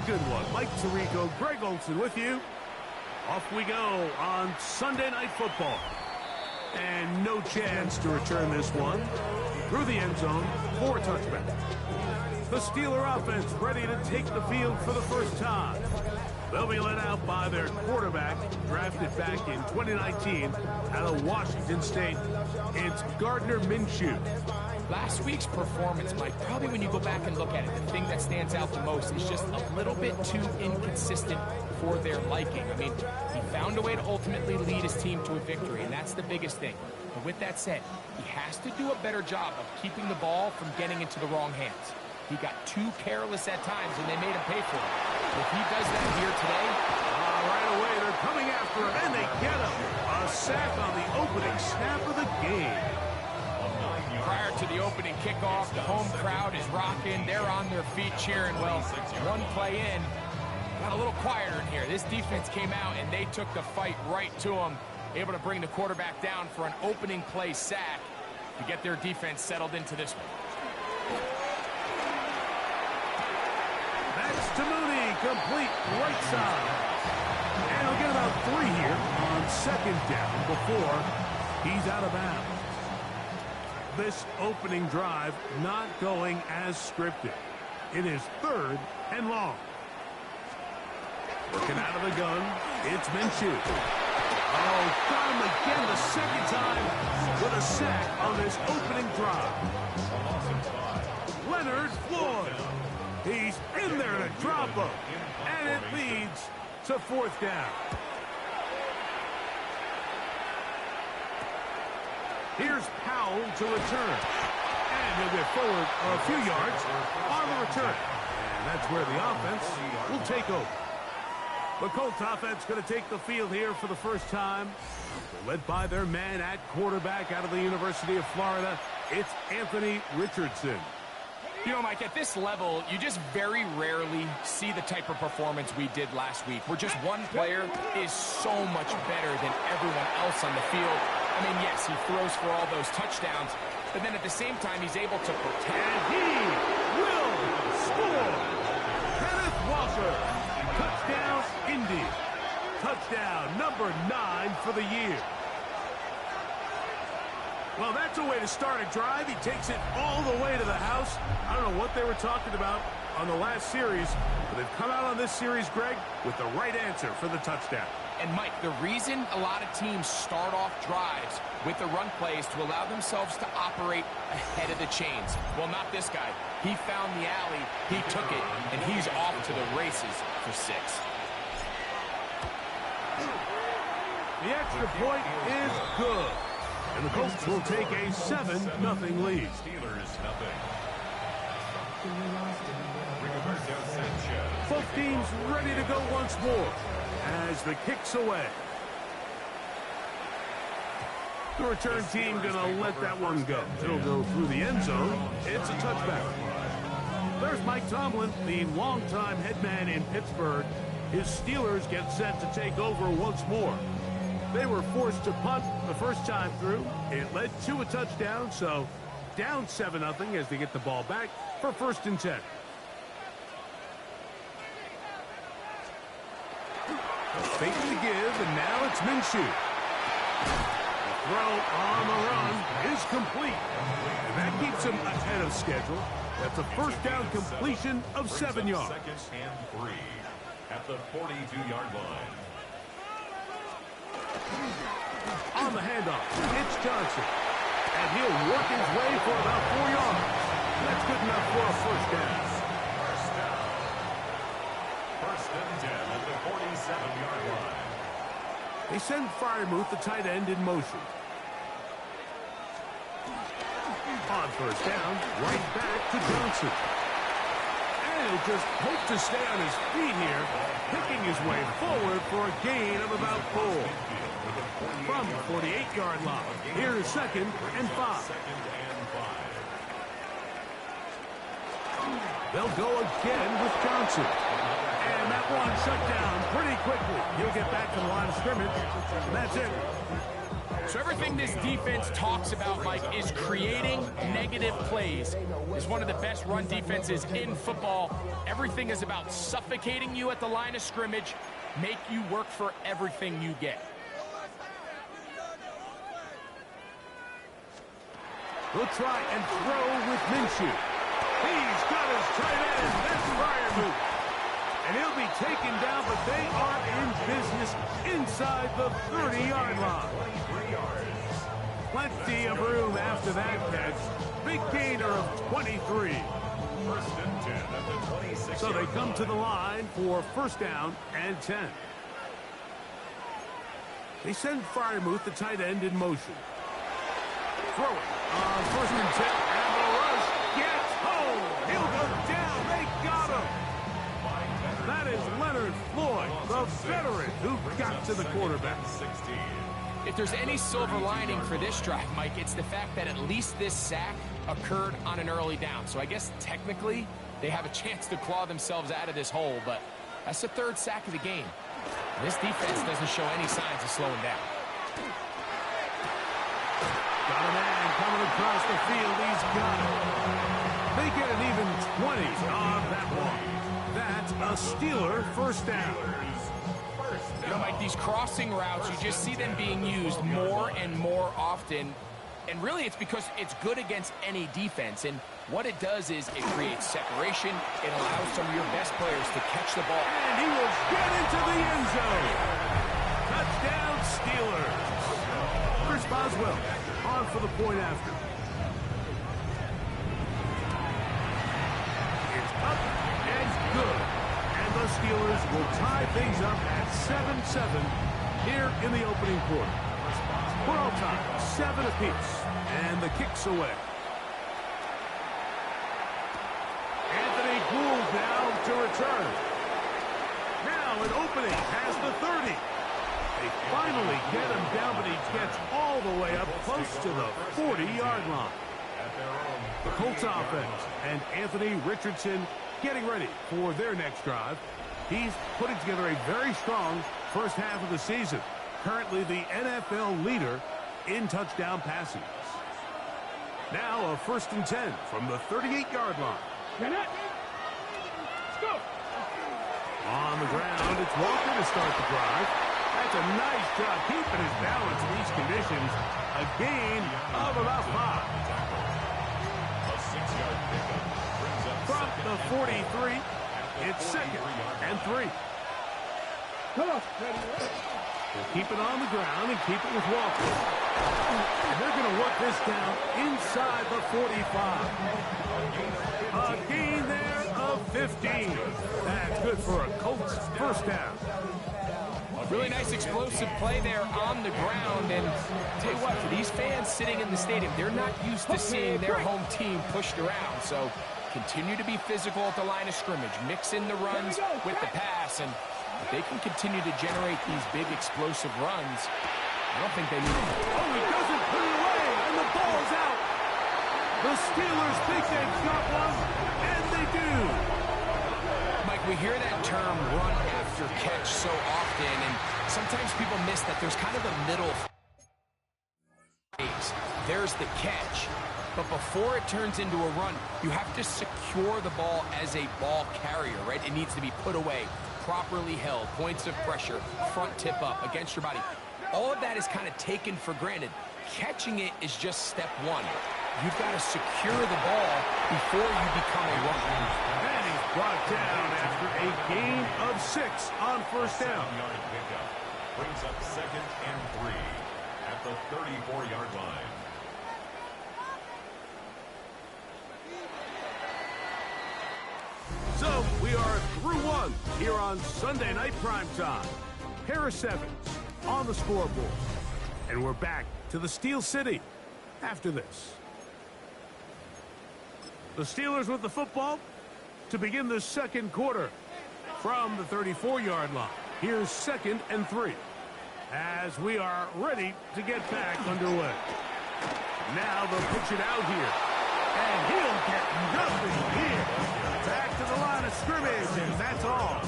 good one. Mike Tirico, Greg Olson with you. Off we go on Sunday Night Football. And no chance to return this one through the end zone for a touchback. The Steeler offense ready to take the field for the first time. They'll be led out by their quarterback, drafted back in 2019 out of Washington State. It's Gardner Minshew. Last week's performance, Mike, probably when you go back and look at it, the thing that stands out the most is just a little bit too inconsistent for their liking. I mean, he found a way to ultimately lead his team to a victory, and that's the biggest thing. But with that said, he has to do a better job of keeping the ball from getting into the wrong hands. He got too careless at times, and they made him pay for it. If he does that here today... right away, they're coming after him, and they get him. A sack on the opening snap of the game. Prior to the opening kickoff, the home crowd is rocking. They're on their feet cheering. Well, one play in, got a little quieter in here. This defense came out, and they took the fight right to him, able to bring the quarterback down for an opening play sack to get their defense settled into this one. That's to Mooney, complete right side. And he'll get about 3 here on second down before he's out of bounds. This opening drive not going as scripted. It is 3rd and long. Working out of the gun, it's Minshew. Oh, got him again the second time with a sack on this opening drive. Leonard Floyd. He's in there to drop him. And it leads to 4th down. Here's Powell to return. And he'll get forward a few yards on the return. And that's where the offense will take over. The Colts offense going to take the field here for the first time. Led by their man at quarterback out of the University of Florida. It's Anthony Richardson. You know, Mike, at this level, you just very rarely see the type of performance we did last week, where just one player is so much better than everyone else on the field. I mean, yes, he throws for all those touchdowns, but then at the same time, he's able to protect. And he will score. Kenneth Walker. Touchdown, Indy. Touchdown, number 9 for the year. Well, that's a way to start a drive. He takes it all the way to the house. I don't know what they were talking about on the last series, but they've come out on this series, Greg, with the right answer for the touchdown. And, Mike, the reason a lot of teams start off drives with the run plays to allow themselves to operate ahead of the chains. Well, not this guy. He found the alley, he took it, and he's off to the races for 6. The extra point is good. And the Colts will take a 7-0 lead. Both teams ready to go once more as the kick's away. The return team going to let that one go. It'll go through the end zone. It's a touchback. There's Mike Tomlin, the longtime head man in Pittsburgh. His Steelers get set to take over once more. They were forced to punt the first time through. It led to a touchdown, so down 7-0 as they get the ball back for 1st and 10. Fake to give, and now it's Minshew. The throw on the run is complete. And that keeps him ahead of schedule. That's a 1st down completion of 7 yards. 2nd and 3 at the 42-yard line. On the handoff, it's Johnson. And he'll work his way for about 4 yards. That's good enough for a 1st down. 1st and 10 at the 47-yard line. They send Freiermuth, the tight end, in motion. On 1st down, right back to Johnson. And he'll just hope to stay on his feet here, picking his way forward for a gain of about 4. From the 48-yard line, here is 2nd and 5. They'll go again with Johnson. And that one shut down pretty quickly. He'll get back to the line of scrimmage. And that's it. So everything this defense talks about, Mike, is creating negative plays. It's one of the best run defenses in football. Everything is about suffocating you at the line of scrimmage, make you work for everything you get. He'll try and throw with Minshew. He's got his tight end. That's Freiermuth. And he'll be taken down, but they are in business inside the 30-yard line. Plenty of room after that catch. Big gainer of 23. So they come to the line for first down and 10. They send Freiermuth, the tight end, in motion. Throw it on first and 10, and the rush gets home. He'll go down. They got him. That is Leonard Floyd, the veteran who got to the quarterback. If there's any silver lining for this drive, Mike, it's the fact that at least this sack occurred on an early down. So I guess technically they have a chance to claw themselves out of this hole, but that's the third sack of the game. This defense doesn't show any signs of slowing down. Got a man coming across the field. He's got it. They get an even 20 on that one. That's a Steeler first down. You know, Mike, these crossing routes, you just see them being used more and more often. And really, it's because it's good against any defense. And what it does is it creates separation. It allows some of your best players to catch the ball. And he will get into the end zone. Touchdown, Steelers. Chris Boswell on for the point after. It's up and good. And the Steelers will tie things up at 7-7 here in the opening quarter. We're all tied, 7 apiece, and the kick's away. Anthony Gould now to return. Now an opening has the 30. They finally get him down, but he gets all the way up close to the 40-yard line. The Colts offense and Anthony Richardson getting ready for their next drive. He's putting together a very strong first half of the season. Currently the NFL leader in touchdown passing. Now a first and 10 from the 38-yard line. Let's go. On the ground, it's Walker to start the drive. That's a nice job keeping his balance in these conditions. A gain of about 5. From the 43, it's second and 3. They'll keep it on the ground and keep it with Walker. And they're going to work this down inside the 45. A gain there of 15. That's good for a Colts first down. Really nice explosive play there on the ground. And tell you what, for these fans sitting in the stadium, they're not used to seeing their home team pushed around. So continue to be physical at the line of scrimmage. Mix in the runs with the pass. And if they can continue to generate these big explosive runs, I don't think they need it. Oh, he doesn't put it away, and the ball's out. The Steelers think they've got one, and they do. Mike, we hear that term run after catch so often, and sometimes people miss that there's kind of a middle phase. There's the catch. But before it turns into a run, you have to secure the ball as a ball carrier, right? It needs to be put away, properly held, points of pressure, front tip up against your body. All of that is kind of taken for granted. Catching it is just step one. You've got to secure the ball before you become a runner. And he's brought down after a gain of 6 on first down. Brings up second and 3 at the 34-yard line. So we are through one here on Sunday Night Primetime. Harris Evans on the scoreboard. And we're back to the Steel City after this. The Steelers with the football to begin the second quarter from the 34-yard line. Here's second and 3 as we are ready to get back underway. Now they'll pitch it out here. And he'll get nothing here. Back to the line of scrimmage, and that's all.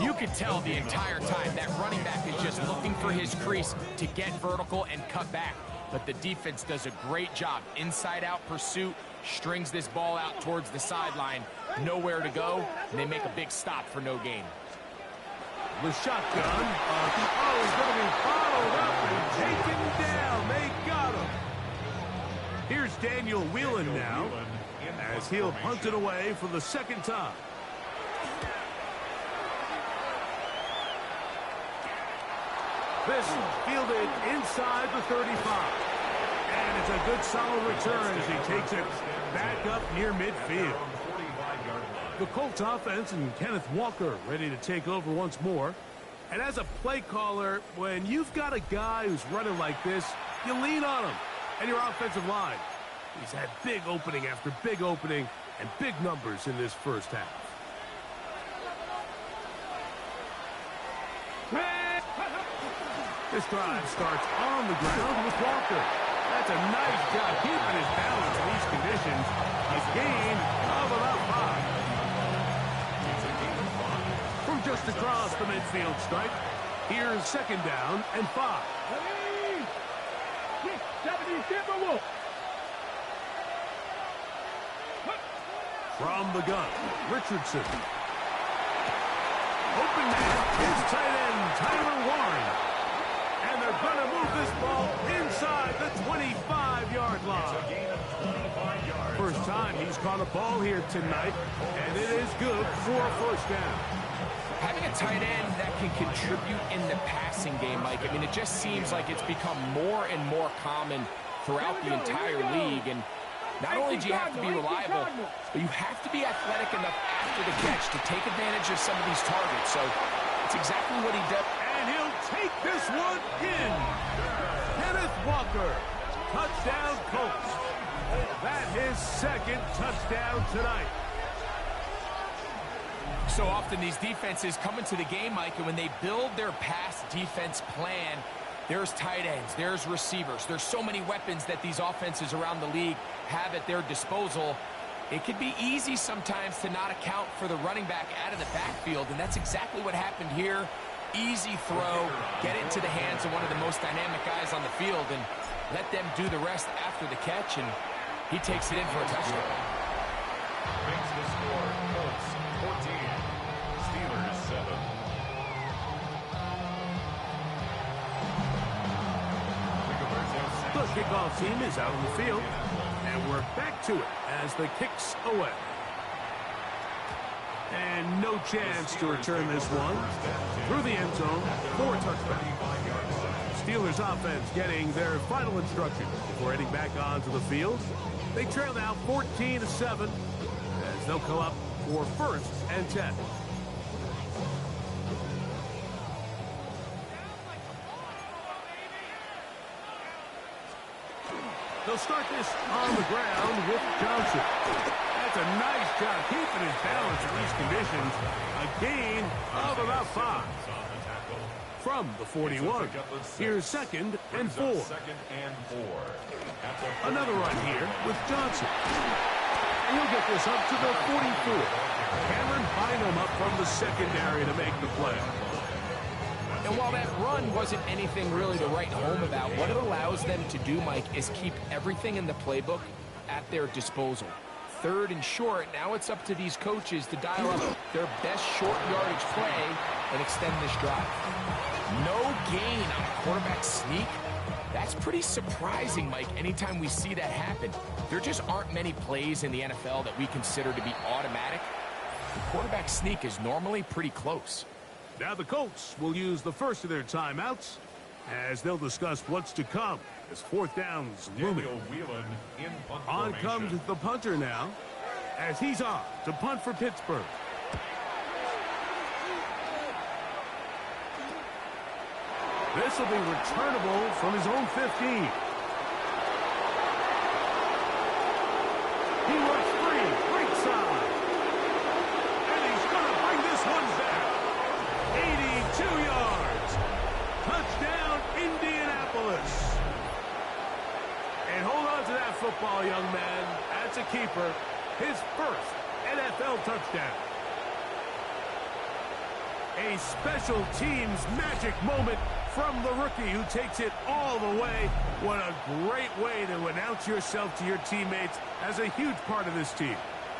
You could tell the entire time that running back is just looking for his crease to get vertical and cut back. But the defense does a great job. Inside-out pursuit, strings this ball out towards the sideline. Nowhere to go, and they make a big stop for no gain. The shotgun. He's going to be followed up and taken down. They got him. Here's Daniel Whelan now, as he'll punt it away for the second time. This fielded inside the 35. And it's a good solid return as he takes it back up near midfield. The Colts offense and Kenneth Walker ready to take over once more. And as a play caller, when you've got a guy who's running like this, you lean on him and your offensive line. He's had big opening after big opening and big numbers in this first half. This drive starts on the ground with Walker. That's a nice job keeping his balance in these conditions. A gain of about 5. From just across the midfield stripe, here's second down and 5. From the gun, Richardson. Open man is tight end Tyler Warren. And they're going to move this ball inside the 25-yard line. First time he's caught a ball here tonight, and it is good for a first down. Having a tight end that can contribute in the passing game, Mike, I mean, it just seems like it's become more and more common throughout the entire league. And not only do you have to be reliable, but you have to be athletic enough after the catch to take advantage of some of these targets. So it's exactly what he does. And he'll take this one in. Kenneth Walker, touchdown Colts. That's his second touchdown tonight. So often these defenses come into the game, Mike, and when they build their pass defense plan, there's tight ends, there's receivers, there's so many weapons that these offenses around the league have at their disposal. It can be easy sometimes to not account for the running back out of the backfield, and that's exactly what happened here. Easy throw, get it into the hands of one of the most dynamic guys on the field, and let them do the rest after the catch, and he takes it in for a touchdown. Makes the score Colts 14, Steelers 7. The kickoff team is out on the field, and we're back to it as the kick's away. And no chance to return this one. Through the end zone, 4 touchdowns. Steelers offense getting their final instructions before heading back onto the field. They trail now 14-7 as they'll come up for 1st and 10. They'll start this on the ground with Johnson. That's a nice job keeping his balance in these conditions. A gain of about 5. From the 41, here's 2nd and 4. Another run here with Johnson. And he'll get this up to the 44. Cameron Bynum up from the secondary to make the play. And while that run wasn't anything really to write home about, what it allows them to do, Mike, is keep everything in the playbook at their disposal. 3rd and short, now it's up to these coaches to dial up their best short yardage play and extend this drive. No gain on a quarterback sneak. That's pretty surprising, Mike, anytime we see that happen. There just aren't many plays in the NFL that we consider to be automatic. The quarterback sneak is normally pretty close. Now the Colts will use the first of their timeouts as they'll discuss what's to come as 4th down's looming. On comes the punter now as he's on to punt for Pittsburgh. This will be returnable from his own 15. He works free, right side. And he's going to bring this one back. 82 yards. Touchdown, Indianapolis. And hold on to that football, young man. That's a keeper. His first NFL touchdown. A special teams magic moment from the rookie who takes it all the way. What a great way to announce yourself to your teammates as a huge part of this team.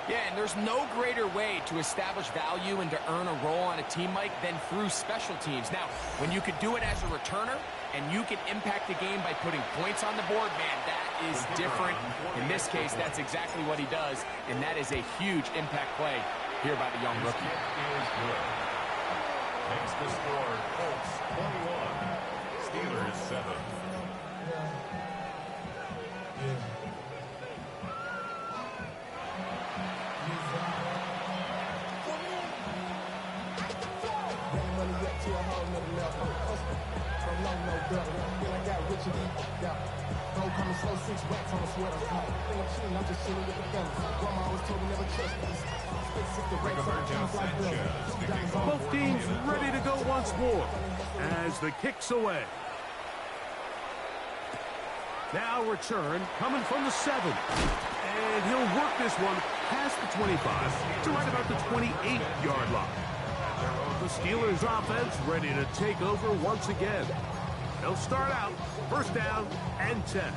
Yeah, and there's no greater way to establish value and to earn a role on a team, Mike, than through special teams. Now, when you could do it as a returner and you can impact the game by putting points on the board, man, that is different. In this case, that's exactly what he does, and that is a huge impact play here by the young rookie. Makes the score Colts 21, Steelers 7. Both teams ready to go once more as the kick's away. Now return coming from the 7. And he'll work this one past the 25 to right about the 28-yard line. The Steelers offense ready to take over once again. They'll start out first down and 10.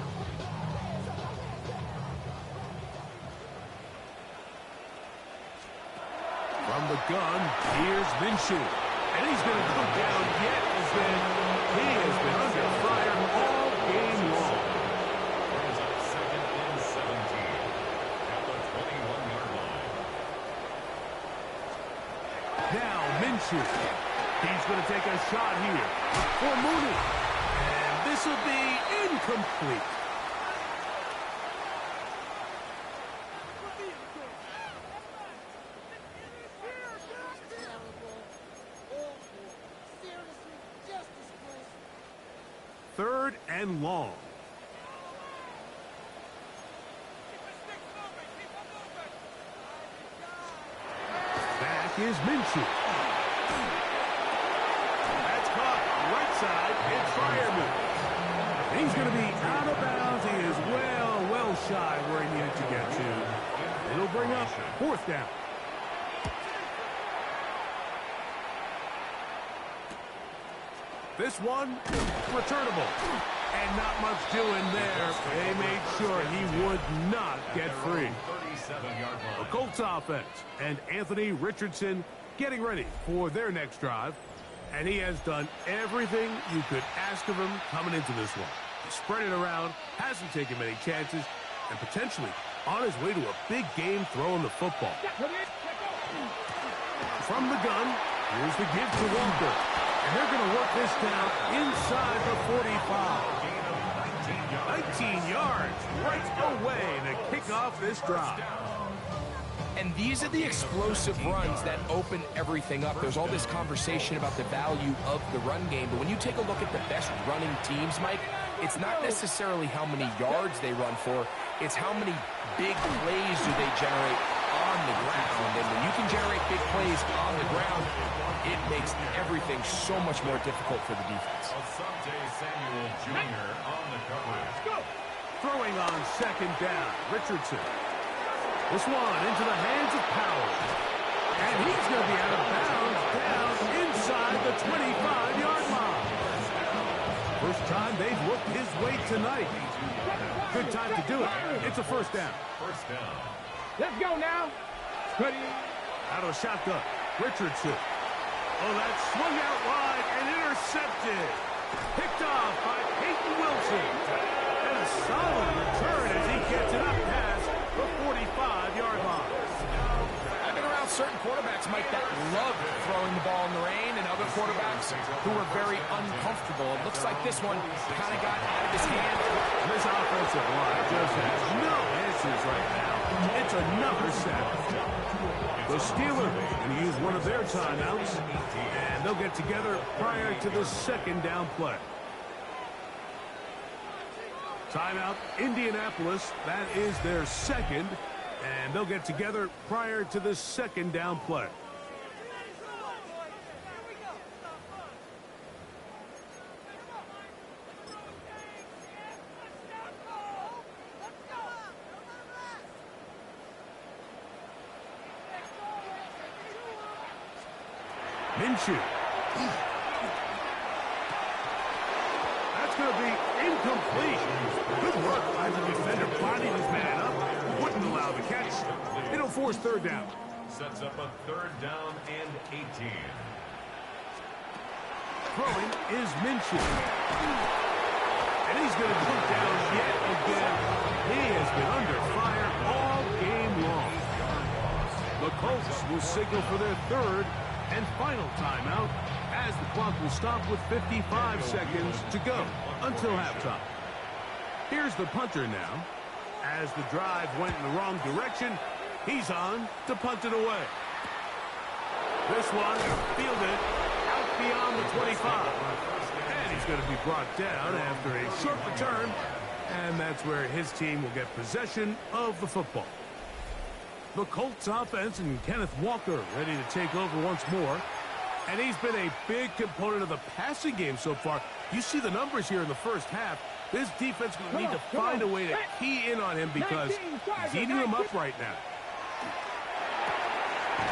From the gun, here's Minshew. And he's going to come down yet again. He has been under fire all game long. Brings up second and 17 at the 21-yard line. Now Minshew. He's going to take a shot here for Mooney. And this will be incomplete. Third and long. Back is Minshew. That's caught right side. It's Freiermuth. He's going to be out of bounds. He is well shy where he needed to get to. It'll bring up fourth down. This one, returnable. And not much doing there. They made sure he would not get free. The Colts offense and Anthony Richardson getting ready for their next drive. And he has done everything you could ask of him coming into this one. He spread it around, hasn't taken many chances, and potentially on his way to a big game throwing the football. From the gun, here's the give to Walker. And they're going to work this down inside the 45. 19 yards right away to kick off this drive. And these are the explosive runs that open everything up. There's all this conversation about the value of the run game, but when you take a look at the best running teams, Mike, it's not necessarily how many yards they run for, it's how many big plays do they generate on the ground. And when you can generate big plays on the ground, it makes everything so much more difficult for the defense. Asante Samuel Jr. on the coverage. Throwing on second down, Richardson. This one into the hands of Powell. And he's going to be out of bounds down inside the 25-yard line. First time they've looked his way tonight. Good time to do it. It's a first down. First down. Let's go now. Ready. Out of shotgun, Richardson. Oh, that swung out wide and intercepted. Picked off by Peyton Wilson. And a solid return as he gets it up past the 45-yard line. I've been around certain quarterbacks, Mike, that love throwing the ball in the rain, and other quarterbacks who are very uncomfortable. It looks like this one kind of got out of his hand. This offensive line just has no answers right now. It's another sack. The Steelers going to use one of their timeouts, and they'll get together prior to the second down play. Timeout, Indianapolis. That is their second, and they'll get together prior to the second down play. Minshew. That's going to be incomplete. Good work by the defender, bodied his man up, wouldn't allow the catch. It'll force third down. Sets up a 3rd down and 18. Throwing is Minshew. And he's going to come down yet again. He has been under fire all game long. The Colts will signal for their 3rd and final timeout as the clock will stop with 55 seconds to go until halftime. Here's the punter now. As the drive went in the wrong direction, he's on to punt it away. This one fielded out beyond the 25. And he's going to be brought down after a short return. And that's where his team will get possession of the football. The Colts offense and Kenneth Walker ready to take over once more. And he's been a big component of the passing game so far. You see the numbers here in the first half. This defense will need to find a way to key in on him because he's eating them up right now.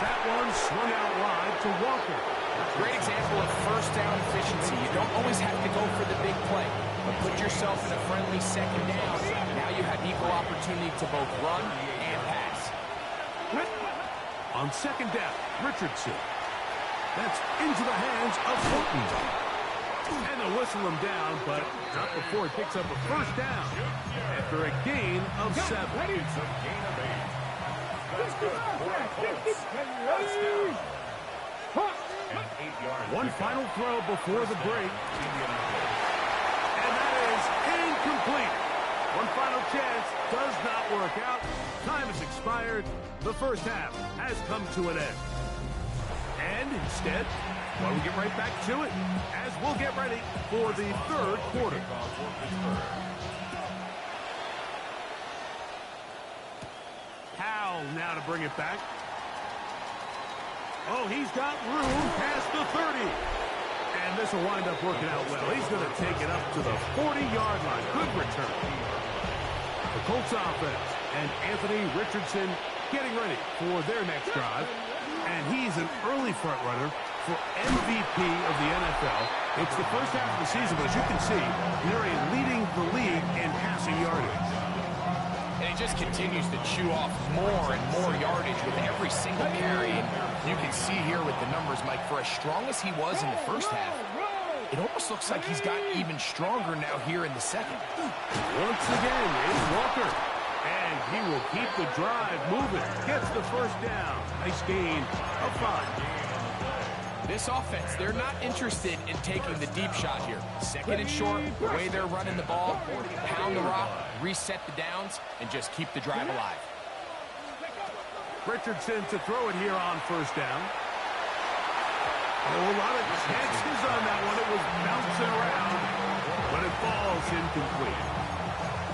That one swung out wide to Walker. Great example of first down efficiency. You don't always have to go for the big play, but put yourself in a friendly 2nd down. Now you have equal opportunity to both run and pass. On 2nd down, Richardson. That's into the hands of Fulton. And they'll whistle him down, but not before he picks up a 1st down after a gain of 7. It's a gain of 8. That's good for the Colts. First down. And 8 yards. One final throw before the break. And that is incomplete. One final chance does not work out. Time has expired. The first half has come to an end. And instead, well, we get right back to it as we'll get ready for the 3rd quarter. Howell now to bring it back. Oh, he's got room past the 30. And this will wind up working out well. He's going to take it up to the 40-yard line. Good return. The Colts offense and Anthony Richardson getting ready for their next drive. And he's an early front runner for MVP of the NFL. It's the first half of the season, but as you can see, they're leading the league in passing yardage. And he just continues to chew off more and more yardage with every single carry. And you can see here with the numbers, Mike, for as strong as he was in the first half, it almost looks like he's gotten even stronger now here in the second. Once again, it's Walker. And he will keep the drive moving. Gets the 1st down. Nice gain of 5. This offense, they're not interested in taking the deep shot here. 2nd and short, the way they're running the ball, pound the rock, reset the downs, and just keep the drive alive. Richardson to throw it here on 1st down. Oh, a lot of chances on that one. It was bouncing around, but it falls incomplete.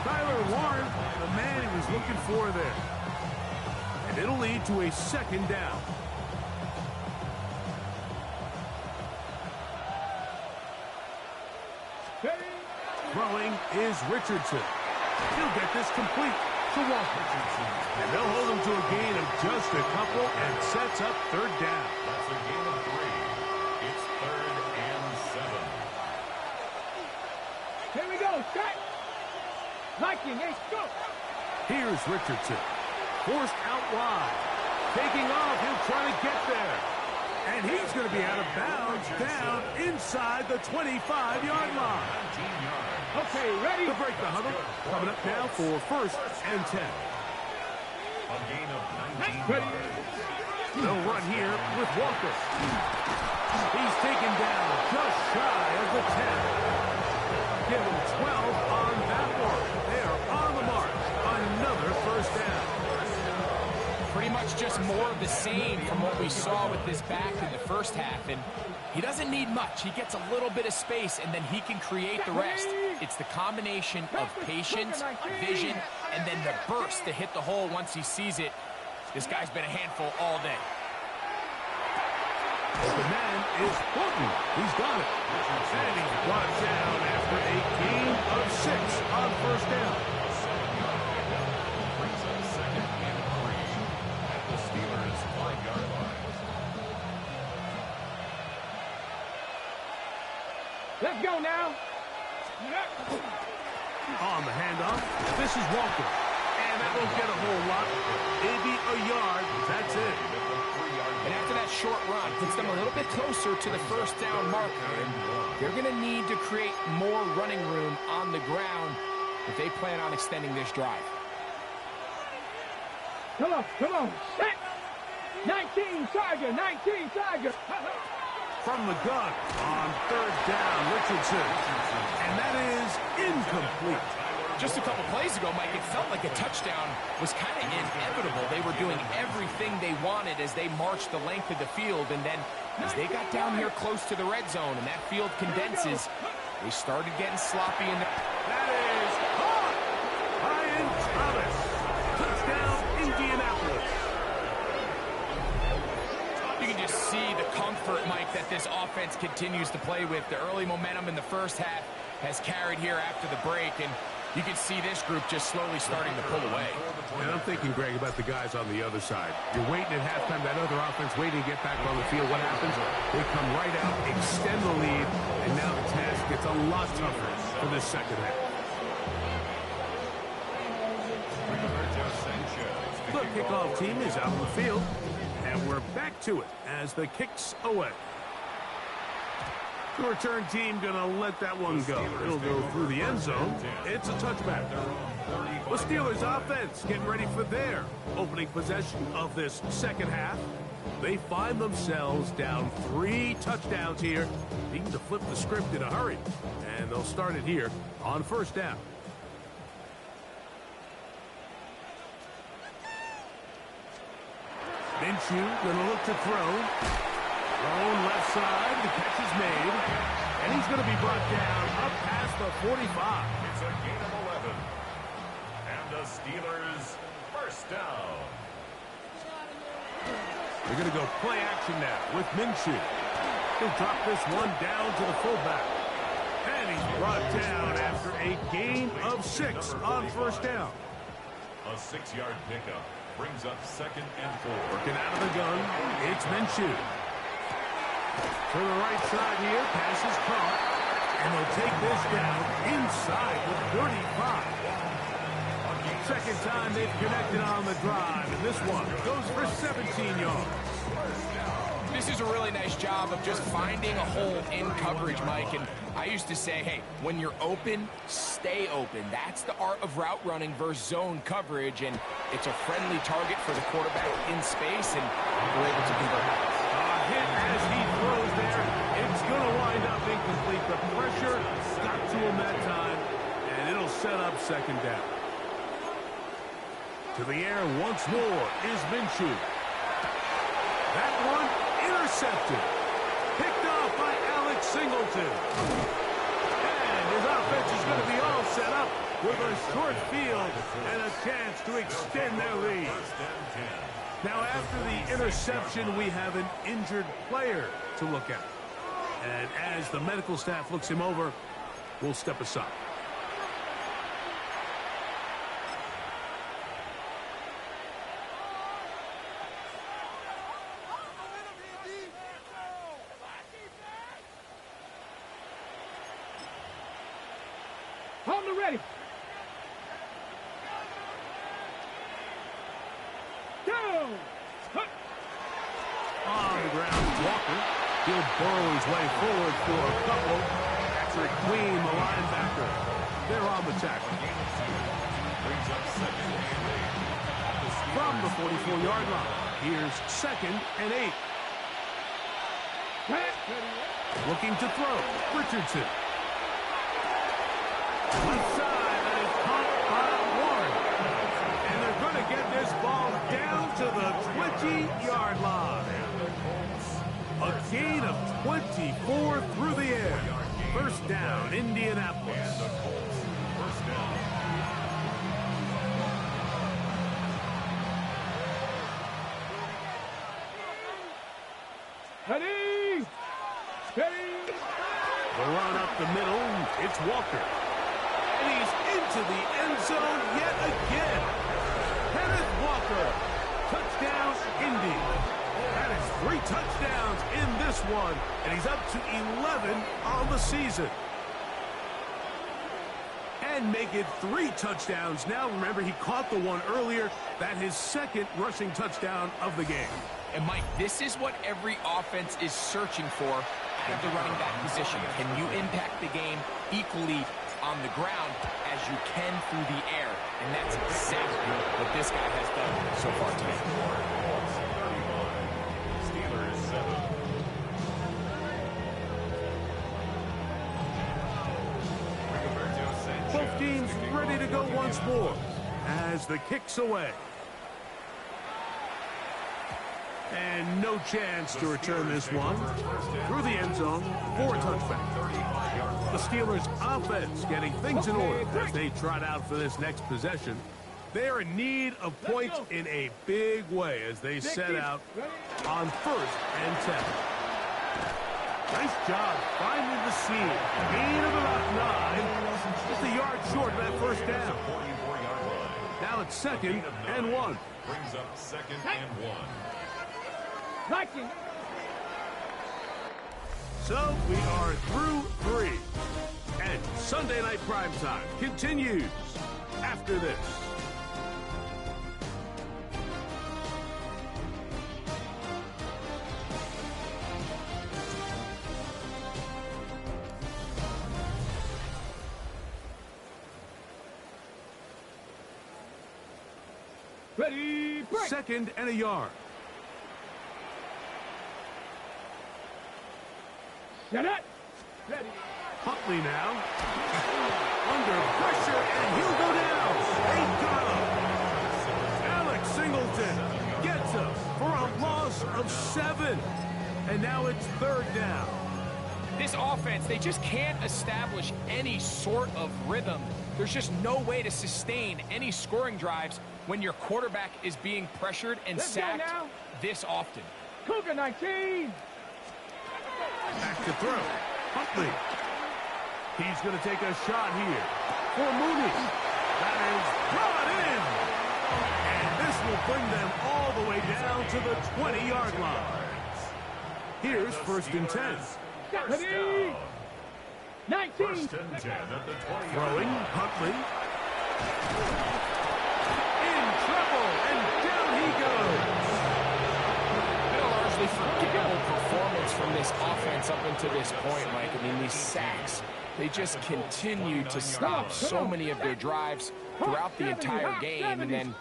Tyler Warren, the man he was looking for there. And it'll lead to a 2nd down. Throwing is Richardson. He'll get this complete to Walker. And they'll hold him to a gain of just a couple and sets up 3rd down. That's a gain of 3. It's 3rd and 7. Here we go, Scott. Liking, let's go. Here's Richardson. Forced out wide. Taking off, he'll try to get there. And he's going to be out of bounds down inside the 25-yard line. Okay, ready? To break the huddle. Coming up now for 1st and 10. A gain of 19 Ready? yards. They'll run here with Walker. He's taken down just shy of the 10. Give him 12 on that one. They are on the mark. Another 1st down. Pretty much just more of the same from what we saw with this back in the first half. And he doesn't need much. He gets a little bit of space, and then he can create the rest. It's the combination of patience, vision, and then the burst to hit the hole once he sees it. This guy's been a handful all day. The man is Fulton. He's got it. And he's brought down after a gain of 6 on 1st down. Brings up 2nd and 3 at the Steelers' 5-yard line. Let's go now. On the handoff, this is Walker. And that won't get a whole lot. Maybe a yard. That's it. And after that short run, puts them a little bit closer to the first down marker. And they're going to need to create more running room on the ground if they plan on extending this drive. Come on, set. 19 Tiger, 19 Tiger. From the gun on third down, Richardson. And that is incomplete. Just a couple plays ago, Mike, it felt like a touchdown was kind of inevitable. They were doing everything they wanted as they marched the length of the field. And then as they got down here close to the red zone and that field condenses, they started getting sloppy. That is caught. Ryan Thomas. Touchdown, Indianapolis. You can just see the comfort, Mike, that this offense continues to play with. The early momentum in the first half has carried here after the break, and you can see this group just slowly starting to pull away. And I'm thinking, Greg, about the guys on the other side. You're waiting at halftime, that other offense waiting to get back on the field. What happens? They come right out, extend the lead, and now the task gets a lot tougher for this second half. The kickoff team is out in the field, and we're back to it as the kick's away. The return team going to let that one go. It'll go through the end zone. It's a touchback. The Steelers offense getting ready for their opening possession of this second half. They find themselves down 3 touchdowns here, needing to flip the script in a hurry. And they'll start it here on first down. Minshew going to look to throw. Thrown left side, the catch is made, and he's going to be brought down up past the 45. It's a gain of 11. And the Steelers first down. They're going to go play action now with Minshew. He'll drop this one down to the fullback. And he's brought down after a gain of 6 on first down. A 6-yard pickup brings up 2nd and 4. Working out of the gun, it's Minshew. To the right side here, pass is caught, and they'll take this down inside the 35. Second time they've connected on the drive, and this one goes for 17 yards. This is a really nice job of just finding a hole in coverage, Mike. And I used to say, hey, when you're open, stay open. That's the art of route running versus zone coverage, and it's a friendly target for the quarterback in space, and we're able to convert. Hit as he throws there. It's going to wind up incomplete. The pressure got to him that time, and it'll set up second down. To the air once more is Minshew. That one intercepted. Picked off by Alex Singleton. And his offense is going to be all set up with a short field and a chance to extend their lead. Now, after the interception, we have an injured player to look at. And as the medical staff looks him over, we'll step aside. Hold the ready. On the ground, Walker. He'll burrow his way forward for a couple. Patrick Queen, the linebacker. They're on the tackle. From the 44-yard line, here's 2nd and 8. Looking to throw. Richardson. Left side, and it's caught by Warren. And they're going to get this ball down to the 20-yard line. A gain of 24 through the air. First down, Indianapolis. Ready. Ready. The run up the middle, it's Walker. And he's into the end zone yet again. Kenneth Walker. Touchdown, Indy. That is 3 touchdowns in this one, and he's up to 11 on the season. And make it 3 touchdowns now. Remember, he caught the one earlier. That his second rushing touchdown of the game. And, Mike, this is what every offense is searching for out of the running back position. Can you impact the game equally on the ground as you can through the air? And that's exactly what this guy has done so far today. Steelers 7. Both teams ready to go once more as the kick's away. And no chance to return this one. Through the end zone for a touchback. The Steelers' offense getting things in order as they trot out for this next possession. They're in need of points in a big way as they set out on 1st and 10. Nice job finding the seam. Gain of about 9. Just a yard short of that first down. Now it's 2nd and 1. Brings up 2nd and 1. So we are through 3. And Sunday Night Primetime continues after this. Ready, break. 2nd and a yard. Set it. Ready. Huntley now. Under pressure, and he'll go down. They got him. Alex Singleton gets him for a loss of 7. And now it's 3rd down. This offense, they just can't establish any sort of rhythm. There's just no way to sustain any scoring drives when your quarterback is being pressured and sacked this often. Cougar 19. Back to throw. Huntley. He's going to take a shot here for Mooney. That is brought in. And this will bring them all the way down to the 20-yard line. Here's 1st and 10. Ready. 19. 1st and 10 at the 20. Throwing, Huntley. In trouble, and down he goes. Been a largely forgettable performance from this offense up until this point, Mike. I mean, these sacks, they just continue to stop so many of their drives throughout the entire game. And then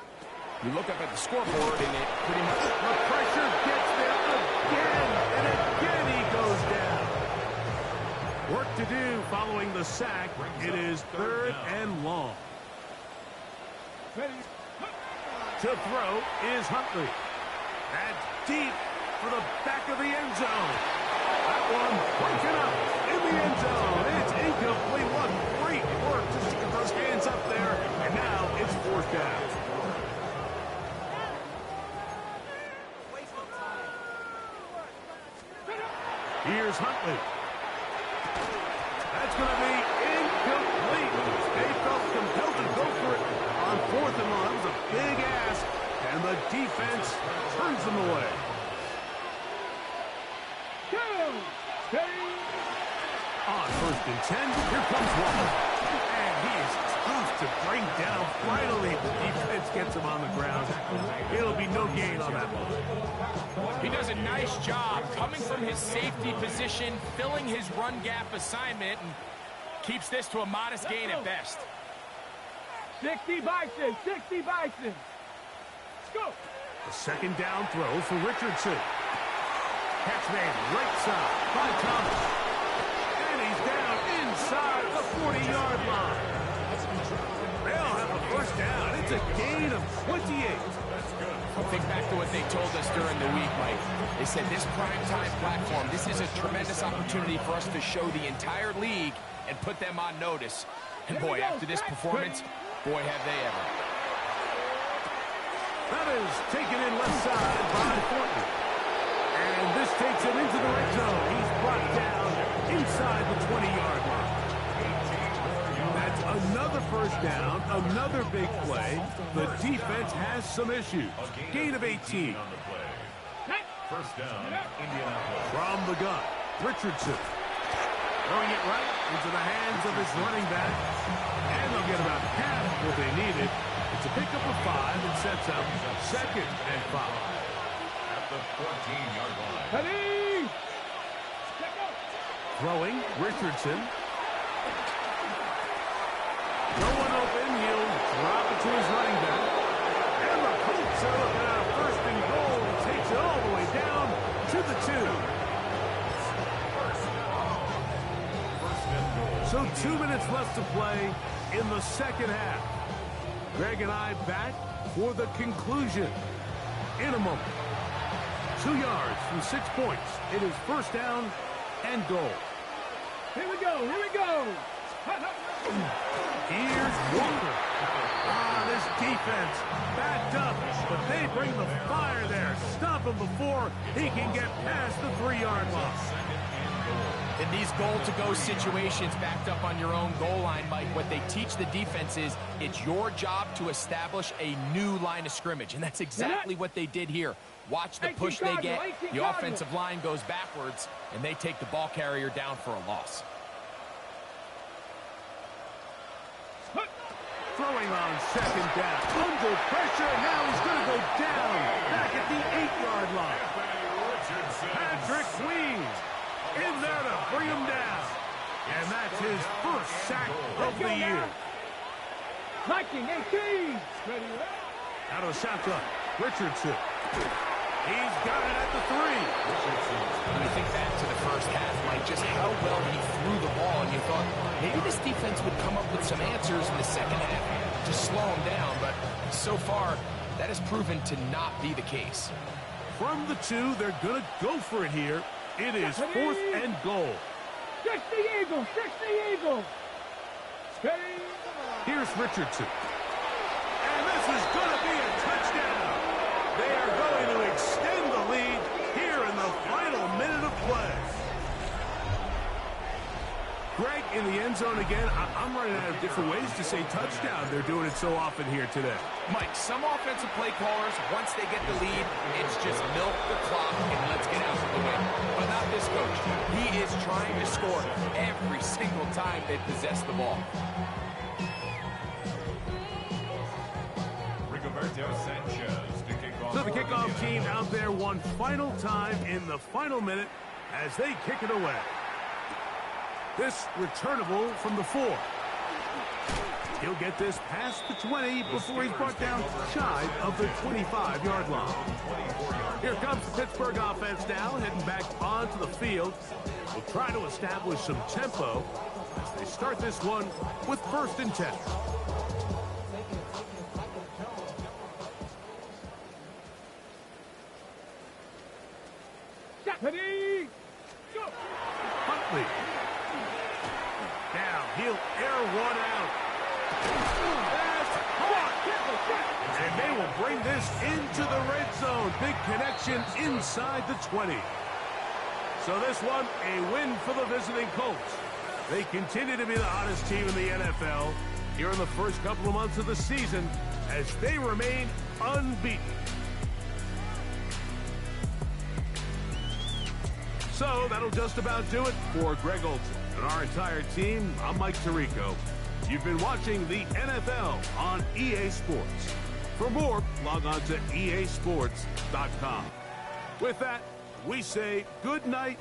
you look up at the scoreboard, and it pretty much... The pressure gets there again, and again he goes down. Work to do following the sack. It is 3rd and long. To throw is Huntley. That's deep for the back of the end zone. That one broken up in the end zone. It's incomplete. What great work to get those hands up there. And now it's 4th down. Here's Huntley. That's going to be incomplete. They felt compelled to go for it on 4th and long. It was a big ask, and the defense turns them away. On 1st and 10, here comes Waller. And he is tough to bring down. Finally, the defense gets him on the ground. It'll be no gain on that one. He does a nice job coming from his safety position, filling his run gap assignment, and keeps this to a modest gain at best. 60 Bison, 60 Bison. Let's go. A 2nd down throw for Richardson. Catch made right side by Thomas. And he's down inside the 40-yard line. They'll have a 1st down. It's a gain of 28. Think back to what they told us during the week, Mike. They said this primetime platform, this is a tremendous opportunity for us to show the entire league and put them on notice. And boy, after this performance, boy, have they ever. That is taken in left side by Fortney. And this takes him into the red zone. He's brought down inside the 20-yard line. That's another 1st down, another big play. The defense has some issues. Gain of 18. First down, Indianapolis. From the gun, Richardson. Throwing it right into the hands of his running back. And they'll get about half what they needed. It's a pickup of 5 and sets up 2nd and 5. At the 14-yard line. Ready? Throwing, Richardson. No one open. He'll drop it to his running back. And the Colts are looking at a 1st and goal. He takes it all the way down to the 2. So 2 minutes left to play in the 2nd half. Greg and I back for the conclusion in a moment. 2 yards from 6 points. It is 1st down and goal. Here we go. Here we go. Here's Walker. This defense backed up, but they bring the fire there. Stop him before he can get past the 3-yard line. In these goal-to-go situations backed up on your own goal line, Mike, what they teach the defense is it's your job to establish a new line of scrimmage, and that's exactly what they did here. Watch the push they get. The offensive line goes backwards, and they take the ball carrier down for a loss. Throwing on 2nd down. Under pressure, now he's going to go down. Back at the 8-yard line. Patrick Queen in there to bring him down. And that's his 1st sack of the year. 19-18. Ready? Out of shotgun, Richardson. He's got it at the 3. When you think back to the 1st half, Mike, just how well he threw the ball, and you thought maybe this defense would come up with some answers in the 2nd half to slow him down, but so far that has proven to not be the case. From the 2, they're going to go for it here. It is 4th and goal. 60 Eagles. 60 Eagles. Steady. Here's Richardson. And this is going to be a touchdown. They are going to extend the lead here in the final minute of play. Greg in the end zone again. I'm running out of different ways to say touchdown. They're doing it so often here today. Mike, some offensive play callers, once they get the lead, it's just milk the clock and let's get out of the win. But not this coach. He is trying to score every single time they possess the ball. So the kickoff team out there one final time in the final minute as they kick it away. This returnable from the 4. He'll get this past the 20 before he's brought down shy of the 25-yard line. Here comes the Pittsburgh offense now, heading back onto the field. We'll try to establish some tempo as they start this one with 1st and 10. Ready? Go. Huntley. Now he'll air one out. And they will bring this into the red zone. Big connection inside the 20. So this one, a win for the visiting Colts. They continue to be the hottest team in the NFL here in the first couple of months of the season as they remain unbeaten. So that'll just about do it for Greg Olson and our entire team. I'm Mike Tirico. You've been watching the NFL on EA Sports. For more, log on to easports.com. With that, we say good night